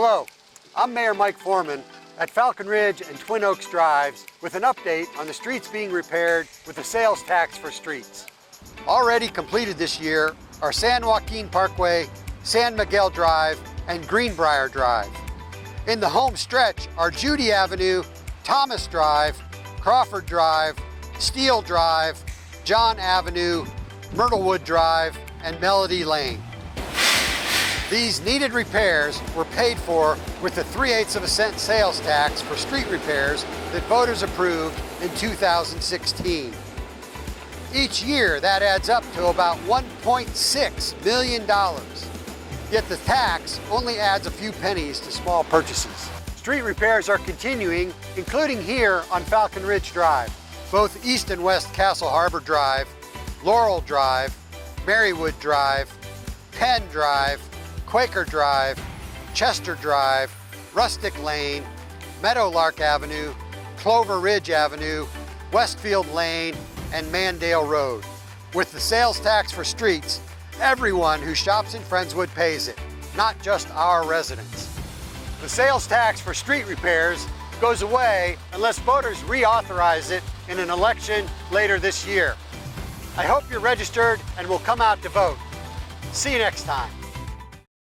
Hello, I'm Mayor Mike Foreman at Falcon Ridge and Twin Oaks Drives with an update on the streets being repaired with the sales tax for streets. Already completed this year are San Joaquin Parkway, San Miguel Drive, and Greenbrier Drive. In the home stretch are Judy Avenue, Thomas Drive, Crawford Drive, Steele Drive, John Avenue, Myrtlewood Drive, and Melody Lane. These needed repairs were paid for with the 3/8 cent sales tax for street repairs that voters approved in 2016. Each year that adds up to about $1.6 million. Yet the tax only adds a few pennies to small purchases. Street repairs are continuing, including here on Falcon Ridge Drive. Both East and West Castle Harbor Drive, Laurel Drive, Merriewood Drive, Penn Drive, Quaker Drive, Chester Drive, Rustic Lane, Meadowlark Avenue, Clover Ridge Avenue, Westfield Lane, and Mandale Road. With the sales tax for streets, everyone who shops in Friendswood pays it, not just our residents. The sales tax for street repairs goes away unless voters reauthorize it in an election later this year. I hope you're registered and will come out to vote. See you next time.